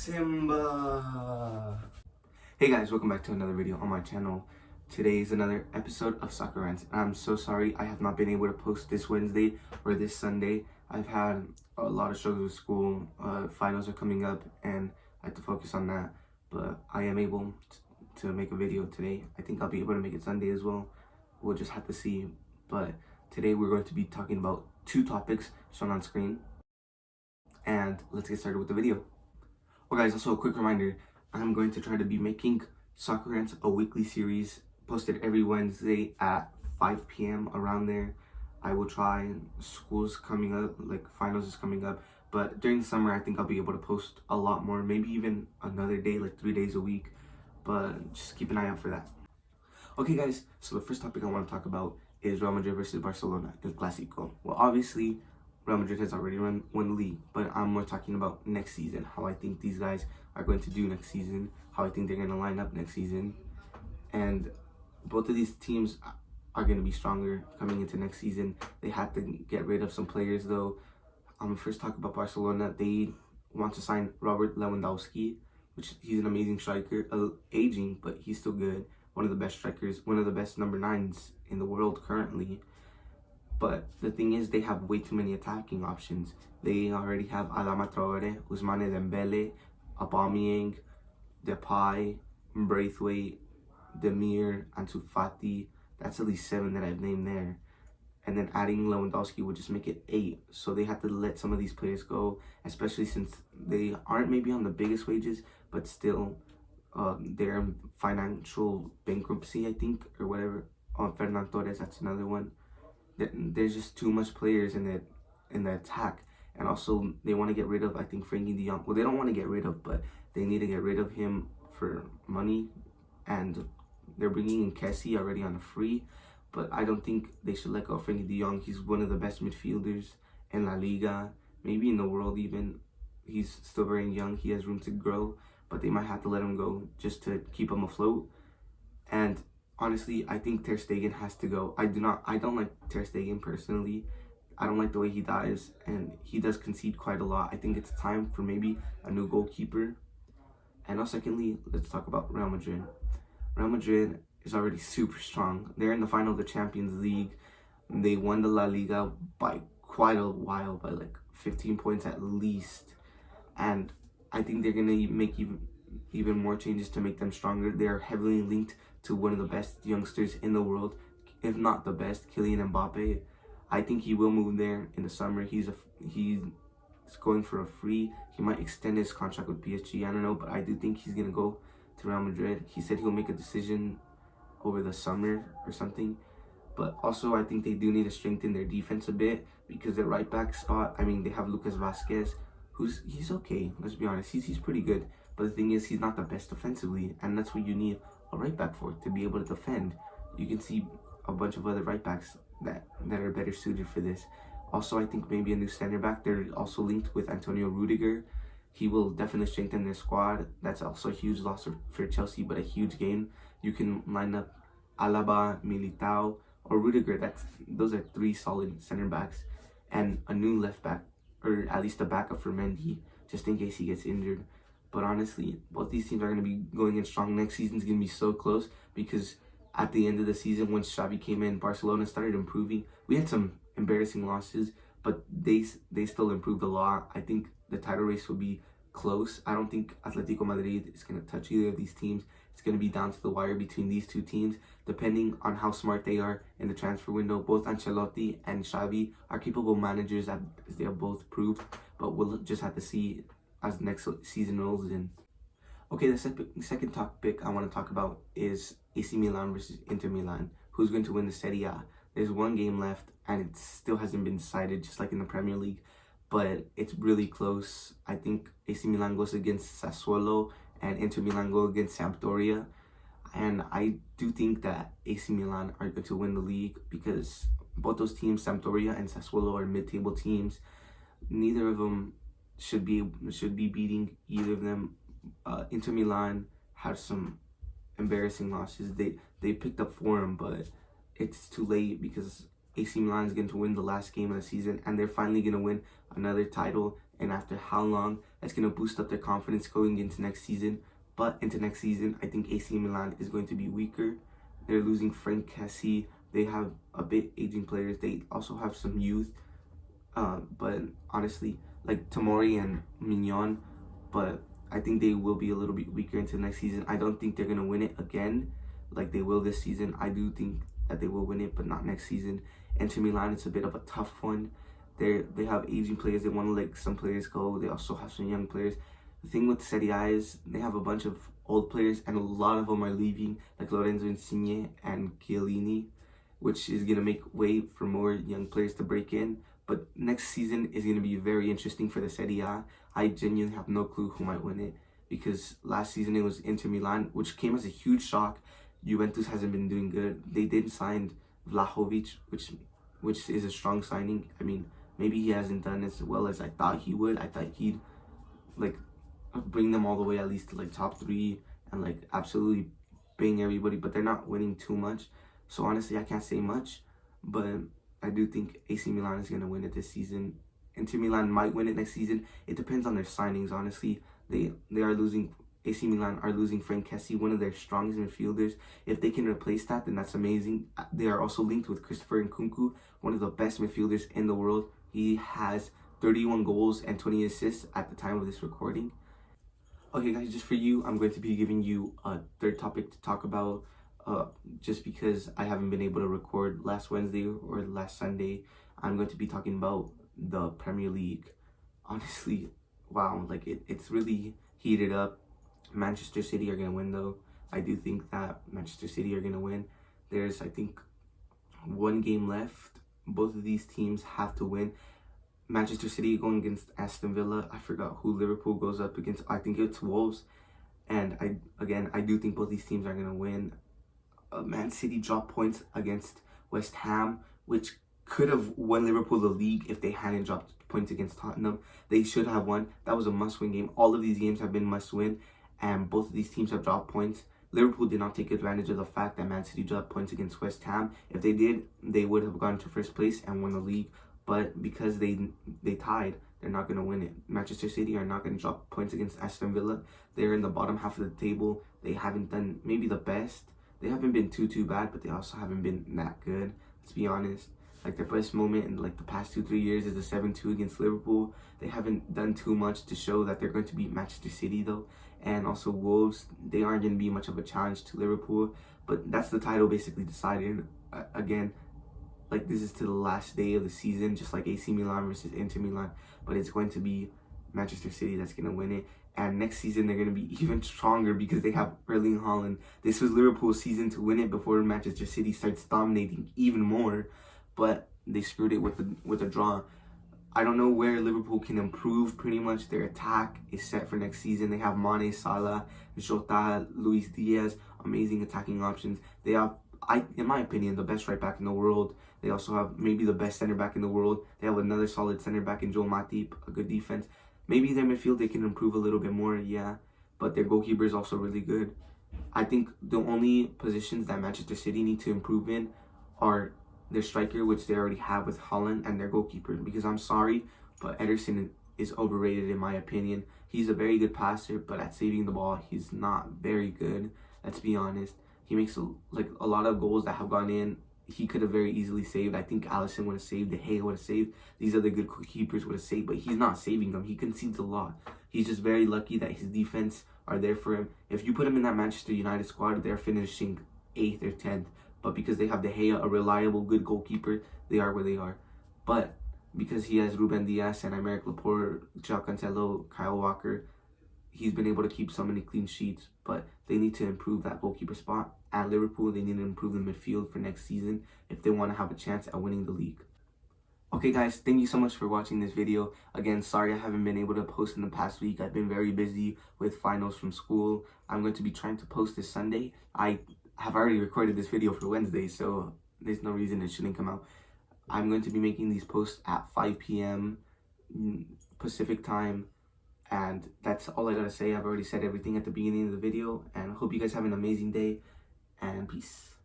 Simba! Hey guys, welcome back to another video on my channel. Today is another episode of Soccer Rants. I'm so sorry I have not been able to post this Wednesday or this Sunday. I've had a lot of struggles with school. Finals are coming up and I have to focus on that. But I am able to make a video today. I think I'll be able to make it Sunday as well. We'll just have to see. But today we're going to be talking about two topics shown on screen. And let's get started with the video. Well guys, also a quick reminder, I'm going to try to be making Soccer Rants a weekly series, posted every Wednesday at 5 p.m. around there. I will try. School's coming up, like finals is coming up, but during the summer I think I'll be able to post a lot more, maybe even another day, like 3 days a week, but just keep an eye out for that. Okay guys, so the first topic I want to talk about is Real Madrid versus Barcelona, El Clásico. Well, obviously Real Madrid has already won the league, but I'm more talking about next season, how I think these guys are going to do next season, how I think they're going to line up next season. And both of these teams are going to be stronger coming into next season. They have to get rid of some players though. First talk about Barcelona. They want to sign Robert Lewandowski, which he's an amazing striker, aging, but he's still good. One of the best strikers, one of the best number 9s in the world currently. But the thing is, they have way too many attacking options. They already have Adama Traore, Ousmane Dembele, Aubameyang, Depay, Braithwaite, Demir, Ansu Fati. That's at least 7 that I've named there. And then adding Lewandowski would just make it 8. So they have to let some of these players go, especially since they aren't maybe on the biggest wages, but still they're in financial bankruptcy, I think, or whatever. Fernan Torres, that's another one. There's just too much players in the attack, and also they want to get rid of, I think, Frenkie de Jong. Well, they don't want to get rid of, but they need to get rid of him for money, and they're bringing in Kessie already on a free, but I don't think they should let go of Frenkie de Jong. He's one of the best midfielders in La Liga, maybe in the world even. He's still very young, he has room to grow, but they might have to let him go just to keep him afloat. And honestly, I think Ter Stegen has to go. I don't like Ter Stegen personally. I don't like the way he dives, and he does concede quite a lot. I think it's time for maybe a new goalkeeper. And now secondly, let's talk about Real Madrid. Real Madrid is already super strong. They're in the final of the Champions League. They won the La Liga by quite a while, by like 15 points at least. And I think they're going to make even more changes to make them stronger. They are heavily linked to one of the best youngsters in the world, if not the best, Kylian Mbappe. I think he will move there in the summer. He's going for a free. He might extend his contract with PSG. I don't know, but I do think he's gonna go to Real Madrid. He said he'll make a decision over the summer or something. But also, I think they do need to strengthen their defense a bit, because their right back spot, I mean, they have Lucas Vazquez, he's okay. Let's be honest, he's pretty good. But the thing is, he's not the best defensively, and that's what you need a right back for, to be able to defend. You can see a bunch of other right backs that are better suited for this. Also, I think maybe a new center back. They're also linked with Antonio Rudiger. He will definitely strengthen their squad. That's also a huge loss for Chelsea, but a huge gain. You can line up Alaba, Militao, or Rudiger. Those are 3 solid center backs, and a new left back, or at least a backup for Mendy, just in case he gets injured. But honestly, both these teams are going to be going in strong. Next season's going to be so close, because at the end of the season, once Xavi came in, Barcelona started improving. We had some embarrassing losses, but they still improved a lot. I think the title race will be close. I don't think Atletico Madrid is going to touch either of these teams. It's going to be down to the wire between these two teams, depending on how smart they are in the transfer window. Both Ancelotti and Xavi are capable managers, as they have both proved, but we'll just have to see as next season rolls in. Okay, the second topic I want to talk about is AC Milan versus Inter Milan. Who's going to win the Serie A? There's one game left, and it still hasn't been decided, just like in the Premier League, but it's really close. I think AC Milan goes against Sassuolo, and Inter Milan go against Sampdoria. And I do think that AC Milan are going to win the league, because both those teams, Sampdoria and Sassuolo, are mid-table teams. Neither of them should be beating either of them. Inter Milan have some embarrassing losses. They picked up form, but it's too late, because AC Milan is going to win the last game of the season, and they're finally going to win another title. And after how long? That's going to boost up their confidence going into next season. But into next season, I think AC Milan is going to be weaker. They're losing Frank Kessie. They have a bit aging players. They also have some youth. But honestly, like Tomori and Mignon, but I think they will be a little bit weaker into next season. I don't think they're going to win it again like they will this season. I do think that they will win it, but not next season. Inter Milan, it's a bit of a tough one. They have aging players. They want to let some players go. They also have some young players. The thing with Serie A is they have a bunch of old players, and a lot of them are leaving, like Lorenzo Insigne and Chiellini, which is going to make way for more young players to break in. But next season is going to be very interesting for the Serie A. I genuinely have no clue who might win it, because last season it was Inter Milan, which came as a huge shock. Juventus hasn't been doing good. They did sign Vlahovic, which is a strong signing. I mean, maybe he hasn't done as well as I thought he would. I thought he'd like bring them all the way at least to like top 3 and like absolutely bang everybody, but they're not winning too much. So honestly, I can't say much, but I do think AC Milan is going to win it this season. Inter Milan might win it next season. It depends on their signings, honestly. They are losing, AC Milan are losing Frank Kessie, one of their strongest midfielders. If they can replace that, then that's amazing. They are also linked with Christopher Nkunku, one of the best midfielders in the world. He has 31 goals and 20 assists at the time of this recording. Okay guys, just for you, I'm going to be giving you a third topic to talk about. Just because I haven't been able to record last Wednesday or last Sunday, I'm going to be talking about the Premier League. Honestly, wow, like it's really heated up. Manchester City are going to win though. I do think that Manchester City are going to win. There's, I think, one game left. Both of these teams have to win. Manchester City going against Aston Villa. I forgot who Liverpool goes up against. I think it's Wolves. And I do think both these teams are going to win. Man City dropped points against West Ham, which could have won Liverpool the league if they hadn't dropped points against Tottenham. They should have won. That was a must-win game. All of these games have been must-win, and both of these teams have dropped points. Liverpool did not take advantage of the fact that Man City dropped points against West Ham. If they did, they would have gone to first place and won the league. But because they tied, they're not going to win it. Manchester City are not going to drop points against Aston Villa. They're in the bottom half of the table. They haven't done maybe the best. They haven't been too bad, but they also haven't been that good. Let's be honest. Like their best moment in like the past 2-3 years is the 7-2 against Liverpool. They haven't done too much to show that they're going to beat Manchester City though. And also Wolves, they aren't going to be much of a challenge to Liverpool. But that's the title basically decided. Again, like this is to the last day of the season, just like AC Milan versus Inter Milan. But it's going to be Manchester City that's going to win it. And next season, they're going to be even stronger because they have Erling Haaland. This was Liverpool's season to win it before Manchester City starts dominating even more. But they screwed it with a draw. I don't know where Liverpool can improve. Pretty much their attack is set for next season. They have Mane, Salah, Jota, Luis Diaz. Amazing attacking options. They have, in my opinion, the best right back in the world. They also have maybe the best center back in the world. They have another solid center back in Joel Matip, a good defense. Maybe their midfield, they can improve a little bit more, yeah. But their goalkeeper is also really good. I think the only positions that Manchester City need to improve in are their striker, which they already have with Haaland, and their goalkeeper. Because I'm sorry, but Ederson is overrated in my opinion. He's a very good passer, but at saving the ball, he's not very good. Let's be honest. He makes a lot of goals that have gone in. He could have very easily saved. I think Alisson would have saved. De Gea would have saved. These other good keepers would have saved, but he's not saving them. He concedes a lot. He's just very lucky that his defense are there for him. If you put him in that Manchester United squad, they're finishing 8th or 10th. But because they have De Gea, a reliable, good goalkeeper, they are where they are. But because he has Ruben Dias and Aymeric Laporte, Joao Cancelo, Kyle Walker, he's been able to keep so many clean sheets. But they need to improve that goalkeeper spot. At Liverpool, they need to improve the midfield for next season if they want to have a chance at winning the league. Okay guys, thank you so much for watching this video. Again, sorry I haven't been able to post in the past week. I've been very busy with finals from school. I'm going to be trying to post this Sunday. I have already recorded this video for Wednesday, so there's no reason it shouldn't come out. I'm going to be making these posts at 5 p.m. Pacific time. And that's all I gotta say. I've already said everything at the beginning of the video. And I hope you guys have an amazing day. And peace.